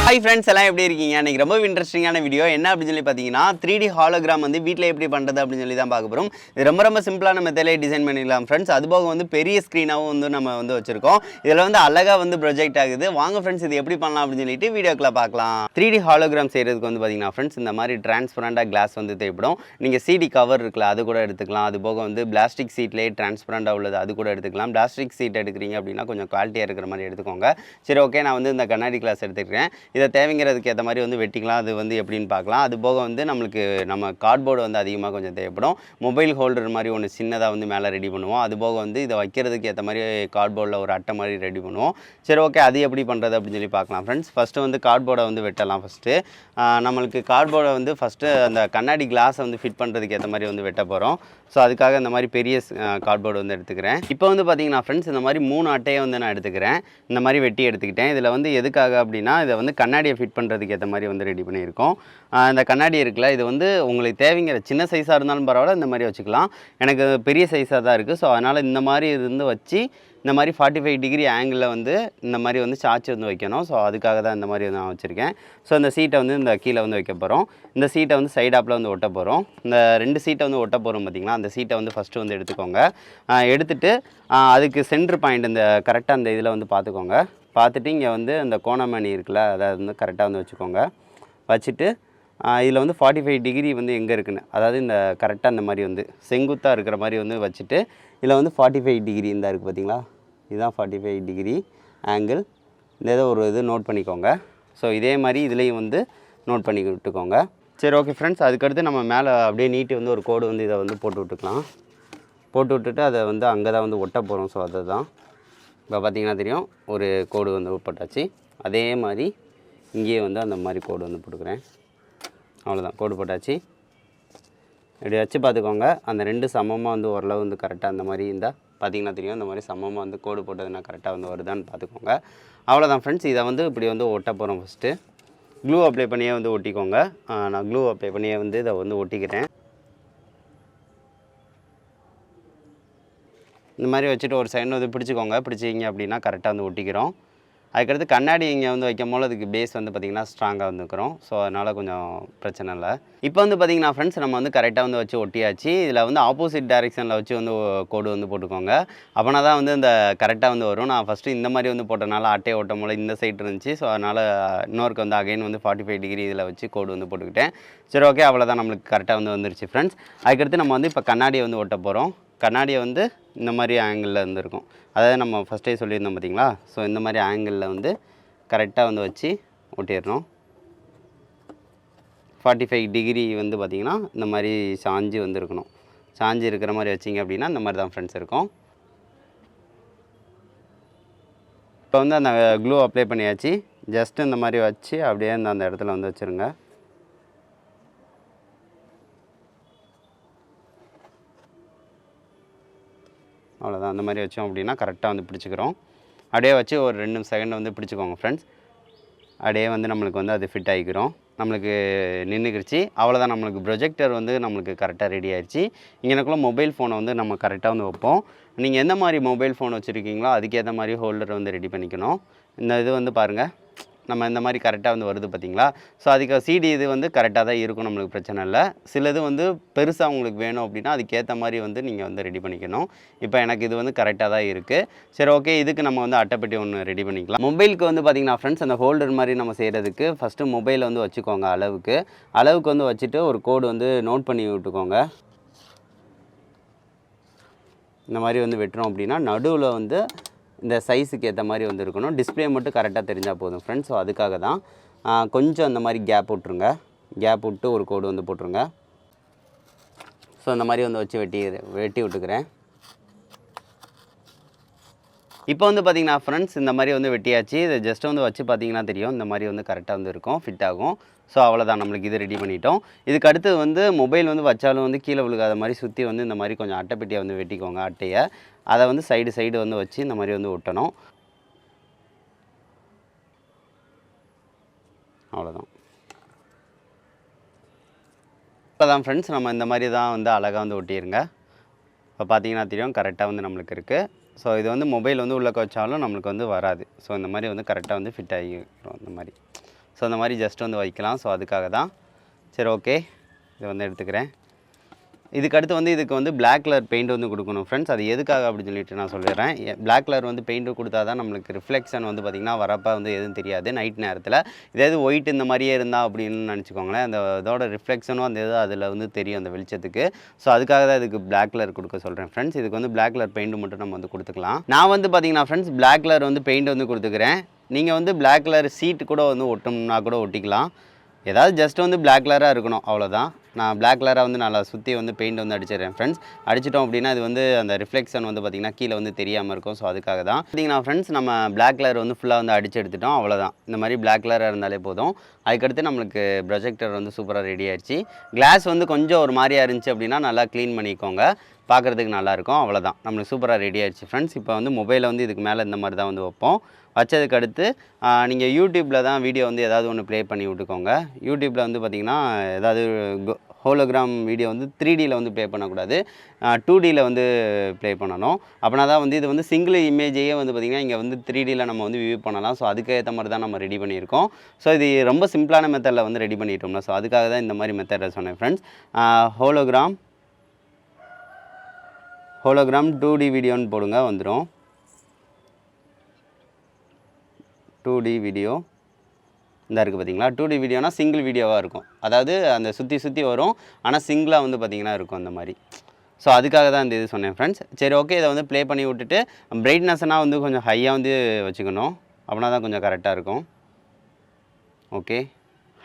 Hi friends எல்லாம் எப்படி இருக்கீங்க? இன்னைக்கு ரொம்ப இன்ட்ரெஸ்டிங்கான வீடியோ என்ன அப்படின்னு சொல்லி பார்த்தீங்கன்னா 3D ஹாலோகிராம் வந்து வீட்டில் எப்படி பண்ணுறது அப்படின்னு சொல்லி தான் பார்க்க போகிறோம். இது ரொம்ப சிம்பிளான மெத்தடிலே டிசைன் பண்ணிடலாம் ஃப்ரெண்ட்ஸ். அதுபோக வந்து பெரிய ஸ்க்ரீனாகவும் வந்து நம்ம வந்து வச்சுருக்கோம். இதில் வந்து அழகாக வந்து ப்ரொஜெக்ட் ஆகுது. வாங்க ஃப்ரெண்ட்ஸ் இது எப்படி பண்ணலாம் அப்படின்னு சொல்லிட்டு வீடியோக்குள்ள பார்க்கலாம். 3D ஹாலோகிராம் செய்கிறதுக்கு வந்து பார்த்தீங்கன்னா ஃப்ரெண்ட்ஸ் இந்த மாதிரி டிரான்ஸ்பரண்டாக கிளாஸ் வந்து தேவைப்படும். நீங்கள் சிடி கவர் இருக்குல்ல அது கூட எடுத்துக்கலாம். அது போக வந்து பிளாஸ்டிக் சீட்லேயே டிரான்ஸ்பரண்டாக உள்ளது அது கூட எடுத்துக்கலாம். பிளாஸ்டிக் சீட் எடுக்கிறீங்க அப்படின்னா கொஞ்சம் குவாலிட்டியாக இருக்கிற மாதிரி எடுத்துக்கோங்க. சரி ஓகே, நான் வந்து இந்த கண்ணாடி கிளாஸ் எடுத்துக்கிறேன். இதை தேவைங்கிறதுக்கு ஏற்ற மாதிரி வந்து வெட்டிக்கலாம். அது வந்து எப்படின்னு பார்க்கலாம். அது போக வந்து நம்ம கார்ட்போர்டு வந்து அதிகமாக கொஞ்சம் தேவைப்படும். மொபைல் ஹோல்டர் மாதிரி ஒன்று சின்னதாக வந்து மேலே ரெடி பண்ணுவோம். அது போக வந்து இதை வைக்கிறதுக்கு ஏற்ற மாதிரி கார்ட்போர்டில் ஒரு அட்டை மாதிரி ரெடி பண்ணுவோம். சரி ஓகே, அது எப்படி பண்ணுறது அப்படின்னு சொல்லி பார்க்கலாம் ஃப்ரெண்ட்ஸ். ஃபஸ்ட்டு வந்து கார்ட்போர்டை வந்து வெட்டலாம். நம்மளுக்கு கார்ட்போர்டை வந்து ஃபஸ்ட்டு அந்த கண்ணாடி கிளாஸை வந்து ஃபிட் பண்ணுறதுக்கு ஏற்ற மாதிரி வந்து வெட்ட போகிறோம். ஸோ அதுக்காக இந்த மாதிரி பெரிய கார்ட்போர்டு வந்து எடுத்துக்கிறேன். இப்போ வந்து பார்த்தீங்கன்னா ஃப்ரெண்ட்ஸ் இந்த மாதிரி 3 அட்டையை வந்து நான் எடுத்துக்கிறேன். இந்த மாதிரி வெட்டி எடுத்துக்கிட்டேன். இதில் வந்து எதுக்காக அப்படின்னா இதை வந்து கண்ணாடியை ஃபிட் பண்ணுறதுக்கு ஏற்ற மாதிரி வந்து ரெடி பண்ணியிருக்கோம். இந்த கண்ணாடி இருக்குல்ல, இது வந்து உங்களுக்கு தேவைங்கிற சின்ன சைஸாக இருந்தாலும் பரவாயில்ல, இந்த மாதிரி வச்சுக்கலாம். எனக்கு பெரிய சைஸாக தான் இருக்குது. ஸோ அதனால் இந்த மாதிரி இருந்து வச்சு இந்த மாதிரி 45 டிகிரி ஆங்கிளில் வந்து இந்த மாதிரி வந்து சார்ஜ் வந்து வைக்கணும். ஸோ அதுக்காக தான் இந்த மாதிரி நான் வச்சுருக்கேன். ஸோ இந்த சீட்டை வந்து இந்த கீழே வந்து வைக்க போகிறோம். இந்த சீட்டை வந்து சைடாப்பில் வந்து ஒட்ட போகிறோம். இந்த 2 சீட்டை வந்து ஒட்ட போகிறோம் பார்த்திங்களா, அந்த சீட்டை வந்து ஃபஸ்ட்டு வந்து எடுத்துக்கோங்க. எடுத்துகிட்டு அதுக்கு சென்ட்ரு பாயிண்ட் இந்த கரெக்டாக அந்த இதில் வந்து பார்த்துக்கோங்க. பார்த்துட்டு இங்கே வந்து அந்த கோணமணி இருக்குல்ல, அதை வந்து கரெக்டாக வந்து வச்சுக்கோங்க. வச்சுட்டு இதில் வந்து 45 டிகிரி வந்து எங்கே இருக்குன்னு, அதாவது இந்த கரெக்டாக இந்த மாதிரி வந்து செங்குத்தாக இருக்கிற மாதிரி வந்து வச்சுட்டு இதில் வந்து 45 டிகிரி இந்த இருக்குது பார்த்திங்களா, இதுதான் 45 டிகிரி ஆங்கிள். இந்த ஏதோ ஒரு இது நோட் பண்ணிக்கோங்க. ஸோ இதே மாதிரி இதுலேயும் வந்து நோட் பண்ணி விட்டுக்கோங்க. சரி ஓகே ஃப்ரெண்ட்ஸ், அதுக்கடுத்து நம்ம மேலே அப்படியே நீட்டி வந்து ஒரு கோடு வந்து இதை வந்து போட்டு விட்டுக்கலாம். போட்டு விட்டுட்டு அதை வந்து அங்கே தான் வந்து ஒட்ட போகிறோம். ஸோ அதை தான் இப்போ பார்த்திங்கன்னா தெரியும், ஒரு கோடு வந்து போட்டாச்சு. அதே மாதிரி இங்கேயே வந்து அந்த மாதிரி கோடு வந்து போட்டுக்கிறேன். அவ்வளோதான், கோடு போட்டாச்சு. இப்படி வச்சு பார்த்துக்கோங்க, அந்த 2 சமமாக வந்து ஓரளவு வந்து கரெக்டாக அந்த மாதிரி இருந்தால் பார்த்திங்கன்னா தெரியும், இந்த மாதிரி சமமாக வந்து கோடு போட்டதுன்னா கரெக்டாக வந்து வருதான்னு பார்த்துக்கோங்க. அவ்வளோதான் ஃப்ரெண்ட்ஸ், இதை வந்து இப்படி வந்து ஒட்ட போகிறோம். ஃபஸ்ட்டு க்ளூ அப்ளை பண்ணியே வந்து ஒட்டிக்கோங்க. நான் க்ளூ அப்ளை பண்ணியே வந்து இதை வந்து ஒட்டிக்கிறேன். இந்த மாதிரி வச்சுட்டு ஒரு சைடு வந்து பிடிச்சிக்கோங்க. பிடிச்சிங்க அப்படின்னா கரெக்டாக வந்து ஒட்டிக்கிறோம். அதுக்கடுத்து கண்ணாடி இங்கே வந்து வைக்கும் போது அதுக்கு பேஸ் வந்து பார்த்திங்கன்னா ஸ்ட்ராங்காக வந்துக்கிறோம். ஸோ அதனால் கொஞ்சம் பிரச்சனை இல்லை. இப்போ வந்து பார்த்திங்கன்னா ஃப்ரெண்ட்ஸ் நம்ம வந்து கரெக்டாக வந்து வச்சு ஒட்டியாச்சு. இதில் வந்து ஆப்போசிட் டைரெக்ஷனில் வச்சு வந்து கோடு வந்து போட்டுக்கோங்க. அப்போனா தான் வந்து இந்த கரெக்டாக வந்து வரும். நான் ஃபஸ்ட்டு இந்த மாதிரி வந்து போட்டனால அட்டையை ஓட்டும் போல் இந்த சைடு இருந்துச்சு. ஸோ அதனால் இன்னொருக்கு வந்து அகைன் வந்து 45 டிகிரி இதில் வச்சு கோடு வந்து போட்டுக்கிட்டேன். சரி ஓகே, அவ்வளோதான், நம்மளுக்கு கரெக்டாக வந்து வந்துருச்சு ஃப்ரெண்ட்ஸ். அதுக்கடுத்து நம்ம வந்து இப்போ கண்ணாடியை வந்து ஒட்ட போகிறோம். கண்ணாடியை வந்து இந்த மாதிரி ஆங்கிளில் இருந்துருக்கும். அதாவது நம்ம ஃபஸ்ட்டே சொல்லியிருந்தோம் பார்த்திங்களா. ஸோ இந்த மாதிரி ஆங்கிளில் வந்து கரெக்டாக வந்து வச்சு ஒட்டிடணும். 45 டிகிரி வந்து பார்த்திங்கன்னா இந்த மாதிரி சாஞ்சு வந்து இருக்கணும். சாஞ்சு இருக்கிற மாதிரி வச்சிங்க அப்படின்னா இந்த மாதிரி தான் ஃப்ரெண்ட்ஸ் இருக்கும். இப்போ வந்து அந்த க்ளூ அப்ளை பண்ணியாச்சு. ஜஸ்ட்டு இந்த மாதிரி வச்சு அப்படியே அந்த இடத்துல வந்து வச்சுருங்க. அவ்வளோதான், அந்த மாதிரி வச்சோம் அப்படின்னா கரெக்டாக வந்து பிடிச்சிக்கிறோம். அப்படியே வச்சு ஒரு 2 செகண்ட் வந்து பிடிச்சிக்கோங்க ஃப்ரெண்ட்ஸ். அப்படியே வந்து நம்மளுக்கு வந்து அது ஃபிட் ஆகிக்கிறோம். நம்மளுக்கு நின்றுக்கிடுச்சு. அவ்வளோதான், நம்மளுக்கு ப்ரொஜெக்டர் வந்து நம்மளுக்கு கரெக்டாக ரெடி ஆகிடுச்சு. இங்கனக்குள்ள மொபைல் ஃபோனை வந்து நம்ம கரெக்டாக வந்து வைப்போம். நீங்கள் எந்த மாதிரி மொபைல் ஃபோன் வச்சுருக்கீங்களோ அதுக்கேற்ற மாதிரி ஹோல்டர் வந்து ரெடி பண்ணிக்கணும். இந்த இது வந்து பாருங்கள், நம்ம இந்த மாதிரி கரெக்டாக வந்து வருது பார்த்திங்களா. ஸோ அதுக்கு சிடி இது வந்து கரெக்டாக தான் இருக்கும், நம்மளுக்கு பிரச்சனை இல்லை. சிலது வந்து பெருசாக உங்களுக்கு வேணும் அப்படின்னா அதுக்கேற்ற மாதிரி வந்து நீங்கள் வந்து ரெடி பண்ணிக்கணும். இப்போ எனக்கு இது வந்து கரெக்டாக தான் இருக்குது. சரி ஓகே, இதுக்கு நம்ம வந்து அட்டைப்பெட்டி ஒன்று ரெடி பண்ணிக்கலாம். மொபைலுக்கு வந்து பார்த்திங்கன்னா ஃப்ரெண்ட்ஸ் அந்த ஹோல்டர் மாதிரி நம்ம செய்கிறதுக்கு ஃபஸ்ட்டு மொபைலை வந்து வச்சுக்கோங்க. அளவுக்கு வந்து வச்சுட்டு ஒரு கோடு வந்து நோட் பண்ணி விட்டுக்கோங்க. இந்த மாதிரி வந்து வெட்டுறோம் அப்படின்னா நடுவில் வந்து இந்த சைஸுக்கு ஏற்ற மாதிரி வந்து இருக்கணும். டிஸ்பிளே மட்டும் கரெக்டாக தெரிஞ்சால் போதும் ஃப்ரெண்ட்ஸ். ஸோ அதுக்காக தான் கொஞ்சம் அந்த மாதிரி கேப் விட்ருங்க. கேப் விட்டு ஒரு கோடு வந்து போட்டுருங்க. ஸோ இந்த மாதிரி வந்து வச்சு வெட்டி விட்டுக்கிறேன். இப்போ வந்து பார்த்திங்கன்னா ஃப்ரெண்ட்ஸ் இந்த மாதிரி வந்து வெட்டியாச்சு. இதை ஜஸ்ட்டு வந்து வச்சு பார்த்திங்கன்னா தெரியும், இந்த மாதிரி வந்து கரெக்டாக வந்து இருக்கும், ஃபிட் ஆகும். ஸோ அவ்வளோதான், நம்மளுக்கு இது ரெடி பண்ணிட்டோம். இதுக்கு அடுத்து வந்து மொபைல் வந்து வச்சாலும் வந்து கீழே விழுகாத மாதிரி சுற்றி வந்து இந்த மாதிரி கொஞ்சம் அட்டைப்பெட்டியை வந்து வெட்டிக்கோங்க. அட்டையை அதை வந்து சைடு வந்து வச்சு இந்த மாதிரி வந்து ஒட்டணும். அவ்வளோதான். இப்போதான் ஃப்ரெண்ட்ஸ் நம்ம இந்த மாதிரி தான் வந்து அழகாக வந்து ஒட்டிடுங்க. இப்போ பார்த்திங்கன்னா தெரியும், கரெக்டாக வந்து நம்மளுக்கு இருக்குது. ஸோ இது வந்து மொபைல் வந்து உள்ளே வச்சாலும் நம்மளுக்கு வந்து வராது. ஸோ இந்த மாதிரி வந்து கரெக்டாக வந்து ஃபிட் ஆகிடும் இந்த மாதிரி. ஸோ அந்த மாதிரி ஜஸ்ட் வந்து வைக்கலாம். ஸோ அதுக்காக தான். சரி ஓகே, இதை வந்து எடுத்துக்கிறேன். இதுக்கு அடுத்து வந்து இதுக்கு வந்து பிளாக் கலர் பெயிண்ட் வந்து கொடுக்கணும் ஃப்ரெண்ட்ஸ். அது எதுக்காக அப்படின்னு சொல்லிட்டு நான் சொல்லிடுறேன். பிளாக் கலர் வந்து பெயிண்ட் கொடுத்தா தான் நம்மளுக்கு ரிஃப்ளெக்ஷன் வந்து பார்த்திங்கன்னா வரப்போ வந்து எதுவும் தெரியாது நைட் நேரத்தில். இதே ஒயிட் இந்த மாதிரியே இருந்தால் அப்படின்னு நினச்சிக்கோங்களேன், அந்த இதோட ரிஃப்ளெக்ஷனும் அந்த இது அதில் வந்து தெரியும் அந்த வெளிச்சத்துக்கு. ஸோ அதுக்காக தான் இதுக்கு பிளாக் கலர் கொடுக்க சொல்கிறேன் ஃப்ரெண்ட்ஸ். இதுக்கு வந்து பிளாக் கலர் பெயிண்ட் மட்டும் நம்ம வந்து கொடுத்துக்கலாம். நான் வந்து பார்த்திங்கன்னா ஃப்ரெண்ட்ஸ் பிளாக் கலர் வந்து பெயிண்ட் வந்து கொடுத்துக்கிறேன். நீங்கள் வந்து பிளாக் கலர் சீட்டு கூட வந்து ஒட்டணும்னா கூட ஒட்டிக்கலாம். ஏதாவது ஜஸ்ட் வந்து பிளாக் கலராக இருக்கணும், அவ்வளோதான். நான் பிளாக் கலராக வந்து நல்லா சுற்றி வந்து பெயிண்ட் வந்து அடிச்சிடுறேன் ஃப்ரெண்ட்ஸ். அடிச்சிட்டோம் அப்படின்னா இது வந்து அந்த ரிஃப்ளெக்ஷன் வந்து பார்த்திங்கன்னா கீழே வந்து தெரியாமல் இருக்கும். ஸோ அதுக்காக தான் பார்த்திங்கன்னா ஃப்ரெண்ட்ஸ் நம்ம பிளாக் கலர் வந்து ஃபுல்லாக வந்து அடிச்சு எடுத்துட்டோம், அவ்வளோதான். இந்த மாதிரி பிளாக் கலராக இருந்தாலே போதும். அதுக்கடுத்து நம்மளுக்கு ப்ரொஜெக்டர் வந்து சூப்பராக ரெடி ஆயிடுச்சு. கிளாஸ் வந்து கொஞ்சம் ஒரு மாதிரியாக இருந்துச்சு அப்படின்னா நல்லா க்ளீன் பண்ணிக்கோங்க, பார்க்குறதுக்கு நல்லாயிருக்கும். அவ்வளோதான், நம்மளுக்கு சூப்பராக ரெடி ஆயிடுச்சு ஃப்ரெண்ட்ஸ். இப்போ வந்து மொபைலில் வந்து இதுக்கு மேலே இந்த மாதிரி தான் வந்து வைப்போம். வச்சதுக்கு அடுத்து நீங்கள் யூடியூப்பில் தான் வீடியோ வந்து ஏதாவது ஒன்று ப்ளே பண்ணி விட்டுக்கோங்க. யூடியூப்பில் வந்து பார்த்திங்கன்னா ஏதாவது ஹோலோகிராம் வீடியோ வந்து 3Dயில் வந்து ப்ளே பண்ணக்கூடாது, 2Dயில் வந்து ப்ளே பண்ணணும். அப்படின்னா தான் வந்து இது வந்து சிங்கிள் இமேஜையே வந்து பார்த்திங்கன்னா இங்கே வந்து 3Dயில் நம்ம வந்து வியூ பண்ணலாம். ஸோ அதுக்கு ஏற்ற மாதிரி தான் நம்ம ரெடி பண்ணியிருக்கோம். ஸோ இது ரொம்ப சிம்பிளான மெத்தடில் வந்து ரெடி பண்ணிட்டோம்னா, ஸோ அதுக்காக தான் இந்த மாதிரி மெத்தடில் சொன்னேன் ஃப்ரெண்ட்ஸ். ஹோலோகிராம் 2D வீடியோன்னு போடுங்க, வந்துடும். 2D வீடியோ இந்த இருக்குது பார்த்தீங்களா. 2D வீடியோனா சிங்கிள் வீடியோவாக இருக்கும், அதாவது அந்த சுற்றி வரும், ஆனால் சிங்கிளாக வந்து பார்த்திங்கன்னா இருக்கும் அந்த மாதிரி. ஸோ அதுக்காக தான் இந்த இது சொன்னேன் ஃப்ரெண்ட்ஸ். சரி ஓகே, இதை வந்து ப்ளே பண்ணி விட்டுட்டு பிரைட்னஸ்னால் வந்து கொஞ்சம் ஹையாக வந்து வச்சுக்கணும், அப்படின்னா தான் கொஞ்சம் கரெக்டாக இருக்கும். ஓகே,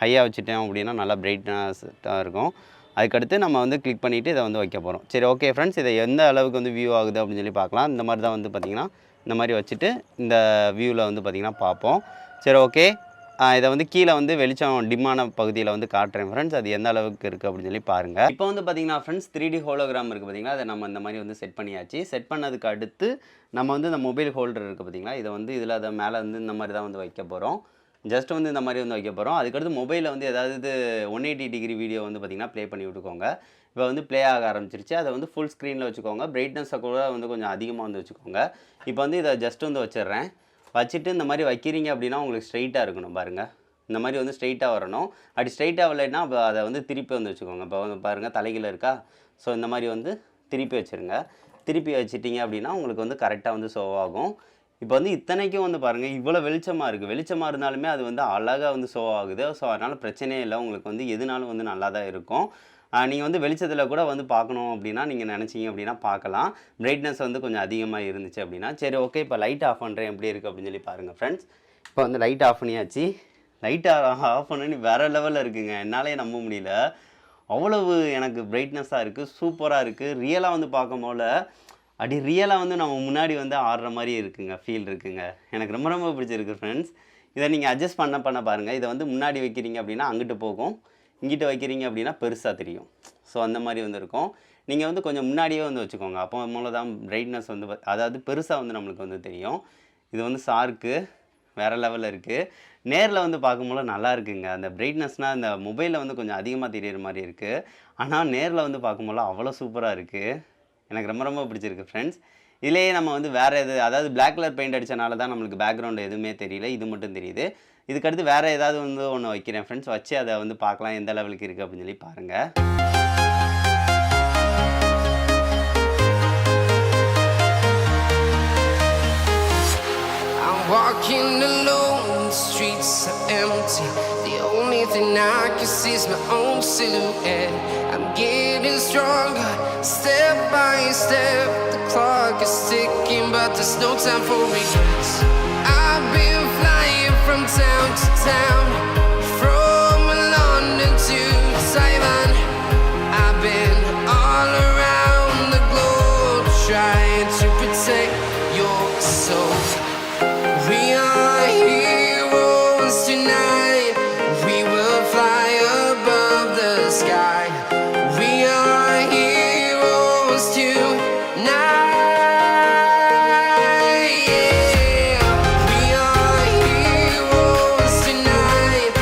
ஹையாக வச்சுட்டேன் அப்படின்னா நல்லா பிரைட்னஸ்ஸாக இருக்கும். அதுக்கடுத்து நம்ம வந்து கிளிக் பண்ணிவிட்டு இதை வந்து வைக்க போகிறோம். சரி ஓகே ஃப்ரெண்ட்ஸ், இதை எந்த அளவுக்கு வந்து வியூ ஆகுது அப்படின்னு சொல்லி பார்க்கலாம். இந்த மாதிரி தான் வந்து பார்த்திங்கன்னா இந்த மாதிரி வச்சுட்டு இந்த வியூவில் வந்து பார்த்திங்கன்னா பார்ப்போம். சரி ஓகே, இதை வந்து கீழே வந்து வெளிச்சம் டிம்மான பகுதியில் வந்து காட்டுறேன் ஃப்ரெண்ட்ஸ், அது எந்த அளவுக்கு இருக்குது அப்படின்னு சொல்லி பாருங்கள். இப்போ வந்து பார்த்திங்கன்னா ஃப்ரெண்ட்ஸ் 3D ஹோலோகிராம் இருக்குது பார்த்திங்களா, அதை நம்ம இந்த மாதிரி வந்து செட் பண்ணியாச்சு. செட் பண்ணதுக்கு அடுத்து நம்ம வந்து இந்த மொபைல் ஹோல்டர் இருக்குது பார்த்திங்களா, இதை வந்து இதில் அதை மேலே வந்து இந்த மாதிரி தான் வந்து வைக்க போகிறோம். ஜஸ்ட் வந்து இந்த மாதிரி வந்து வைக்க போகிறோம். அதுக்கடுத்து மொபைலில் வந்து ஏதாவது 180 டிகிரி வீடியோ வந்து பார்த்திங்கன்னா ப்ளே பண்ணி விட்டுக்கோங்க. இப்போ வந்து ப்ளே ஆக ஆரம்பிச்சிருச்சு. அதை வந்து ஃபுல் ஸ்க்ரீனில் வச்சுக்கோங்க, பிரைட்னஸை கூட வந்து கொஞ்சம் அதிகமாக வந்து வச்சுக்கோங்க. இப்போ வந்து இதை ஜஸ்ட் வந்து வச்சிடுறேன். வச்சுட்டு இந்த மாதிரி வைக்கிறீங்க அப்படின்னா உங்களுக்கு ஸ்ட்ரைட்டாக இருக்கணும் பாருங்கள், இந்த மாதிரி வந்து ஸ்ட்ரைட்டாக வரணும். அப்படி ஸ்ட்ரைட்டாக வரலைன்னா இப்போ அதை வந்து திருப்பி வந்து வச்சுக்கோங்க. இப்போ வந்து பாருங்கள் தலைகீழ இருக்கா, ஸோ இந்த மாதிரி வந்து திருப்பி வச்சுருங்க. திருப்பி வச்சிட்டிங்க அப்படின்னா உங்களுக்கு வந்து கரெக்டாக வந்து ஷோ ஆகும். இப்போ வந்து இத்தனைக்கும் வந்து பாருங்கள் இவ்வளோ வெளிச்சமாக இருக்குது. வெளிச்சமாக இருந்தாலுமே அது வந்து அழகாக வந்து ஷோ ஆகுது. ஸோ அதனால் பிரச்சனையே இல்லை, உங்களுக்கு வந்து எதுனாலும் வந்து நல்லா தான் இருக்கும். நீங்கள் வந்து வெளிச்சத்தில் கூட வந்து பார்க்கணும் அப்படின்னா நீங்கள் நினச்சிங்க அப்படின்னா பார்க்கலாம். பிரைட்னஸ் வந்து கொஞ்சம் அதிகமாக இருந்துச்சு அப்படின்னா. சரி ஓகே, இப்போ லைட் ஆஃப் பண்ணுறேன் எப்படி இருக்குது அப்படின்னு சொல்லி பாருங்கள் ஃப்ரெண்ட்ஸ். இப்போ வந்து லைட் ஆஃப் பண்ணியாச்சு. லைட் ஆஃப் பண்ணி வேறு லெவலில் இருக்குங்க, என்னாலே நம்ப முடியல. அவ்வளவு எனக்கு பிரைட்னஸாக இருக்குது, சூப்பராக இருக்குது. ரியலாக வந்து பார்க்கும்போது அப்படி ரியலாக வந்து நம்ம முன்னாடி வந்து ஆடுற மாதிரி இருக்குங்க, ஃபீல் இருக்குங்க. எனக்கு ரொம்ப ரொம்ப பிடிச்சிருக்கு ஃப்ரெண்ட்ஸ். இதை நீங்கள் அட்ஜஸ்ட் பண்ண பாருங்கள். இதை வந்து முன்னாடி வைக்கிறீங்க அப்படின்னா அங்கிட்டு போகும், இங்கிட்ட வைக்கிறீங்க அப்படின்னா பெருசாக தெரியும். ஸோ அந்த மாதிரி வந்து இருக்கும். நீங்கள் வந்து கொஞ்சம் முன்னாடியே வந்து வச்சுக்கோங்க, அப்போ மூலம் தான் பிரைட்னஸ் வந்து அதாவது பெருசாக வந்து நம்மளுக்கு வந்து தெரியும். இது வந்து ஷார்க்கு வேறு லெவலில் இருக்குது. நேரில் வந்து பார்க்கும்போது நல்லா இருக்குங்க. அந்த பிரைட்னஸ்னால் இந்த மொபைலில் வந்து கொஞ்சம் அதிகமாக தெரிகிற மாதிரி இருக்குது, ஆனால் நேரில் வந்து பார்க்கும்போது அவ்வளோ சூப்பராக இருக்குது. எனக்கு ரொம்ப ரொம்ப பிடிச்சிருக்கு ஃப்ரெண்ட்ஸ். இதிலேயே நம்ம வந்து வேறு எது, அதாவது பிளாக் கலர் பெயிண்ட் அடித்தனால தான் நம்மளுக்கு பேக்ரவுண்டு எதுவுமே தெரியல, இது மட்டும் தெரியுது. இதுக்கடுத்து வேறு ஏதாவது வந்து ஒன்று வைக்கிறேன் ஃப்ரெண்ட்ஸ், வச்சு அதை வந்து பார்க்கலாம் எந்த லெவலுக்கு இருக்குது அப்படின்னு சொல்லி பாருங்கள். Walking alone, the streets are empty. The only thing I can see is my own silhouette. I'm getting stronger, step by step. The clock is ticking, but there's no time for regrets. I've been flying from town to town, from London to Taiwan. I've been all around the globe, trying to protect your soul. We are heroes tonight. We will fly above the sky. We are heroes tonight. Yeah. We are heroes tonight.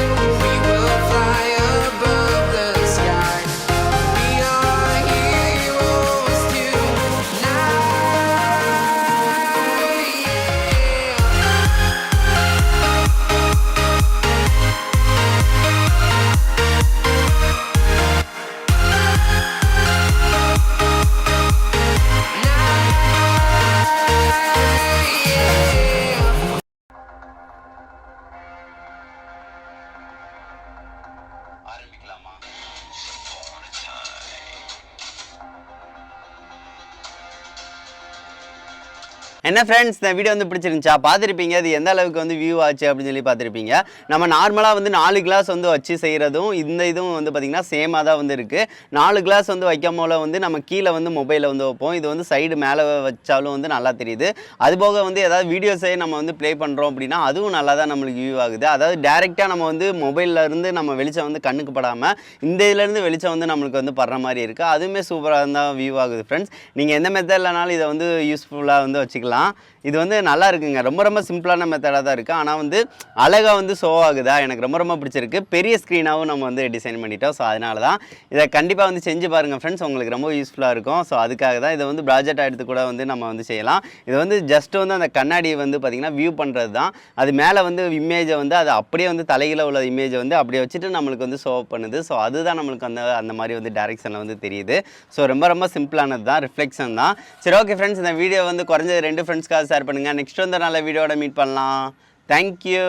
என்ன friends, இந்த video வந்து பிடிச்சிருந்துச்சா? பார்த்துருப்பீங்க அது எந்த அளவுக்கு வந்து view ஆச்சு அப்படின்னு சொல்லி பார்த்துருப்பீங்க. நம்ம நார்மலாக வந்து 4 கிளாஸ் வந்து வச்சு செய்கிறதும் இந்த இதுவும் வந்து பார்த்திங்கன்னா சேமாக தான் வந்து இருக்குது. 4 கிளாஸ் வந்து வைக்கும் போல வந்து நம்ம கீழே வந்து மொபைலில் வந்து வைப்போம். இது வந்து சைடு மேலே வச்சாலும் வந்து நல்லா தெரியுது. அதுபோக வந்து ஏதாவது வீடியோஸே நம்ம வந்து ப்ளே பண்ணுறோம் அப்படின்னா அதுவும் நல்லா தான் நம்மளுக்கு வியூ ஆகுது. அதாவது டேரெக்டாக நம்ம வந்து மொபைலில் இருந்து நம்ம வெளிச்சம் வந்து கண்ணுக்கு படாமல் இந்த இதுலேருந்து வெளிச்சம் வந்து நம்மளுக்கு வந்து படுற மாதிரி இருக்குது. அதுவுமே சூப்பராக இருந்தால் வியூ ஆகுது ஃப்ரெண்ட்ஸ். நீங்கள் எந்த மெத்தட்லனாலும் இதை வந்து யூஸ்ஃபுல்லாக வந்து வச்சுக்கலாம். இது வந்து நல்லா இருக்குங்க. ரொம்ப சிம்பிளான மெத்தடாக தான் இருக்குது. ஆனால் வந்து அழகாக வந்து ஷோ ஆகுதா, எனக்கு ரொம்ப பிடிச்சிருக்கு. பெரிய ஸ்க்ரீனாகவும் நம்ம வந்து டிசைன் பண்ணிட்டோம். ஸோ அதனால தான் இதை கண்டிப்பாக வந்து செஞ்சு பாருங்கள் ஃப்ரெண்ட்ஸ், உங்களுக்கு ரொம்ப யூஸ்ஃபுல்லாக இருக்கும். ஸோ அதுக்காக தான் இதை வந்து ப்ராஜெக்டாக எடுத்து கூட வந்து நம்ம வந்து செய்யலாம். இது வந்து ஜஸ்ட் வந்து அந்த கண்ணாடியை வந்து பார்த்திங்கன்னா வியூ பண்ணுறது தான். அது மேலே வந்து இமேஜை வந்து அது அப்படியே வந்து தலையில் உள்ள இமேஜை வந்து அப்படியே வச்சுட்டு நம்மளுக்கு வந்து ஷோ பண்ணுது. ஸோ அதுதான் நம்மளுக்கு அந்த மாதிரி வந்து டைரெக்ஷனில் வந்து தெரியுது. ஸோ ரொம்ப சிம்பிளானது தான், ரிஃப்ளெக்ஷன் தான். சரி, ஓகே ஃப்ரெண்ட்ஸ், இந்த வீடியோ வந்து குறைஞ்சது 2 ஃப்ரெண்ட்ஸ்க்காக ஷேர் பண்ணுங்கள். நெக்ஸ்ட் வந்து நல்ல வீடியோட மீட் பண்ணலாம். தேங்க்யூ.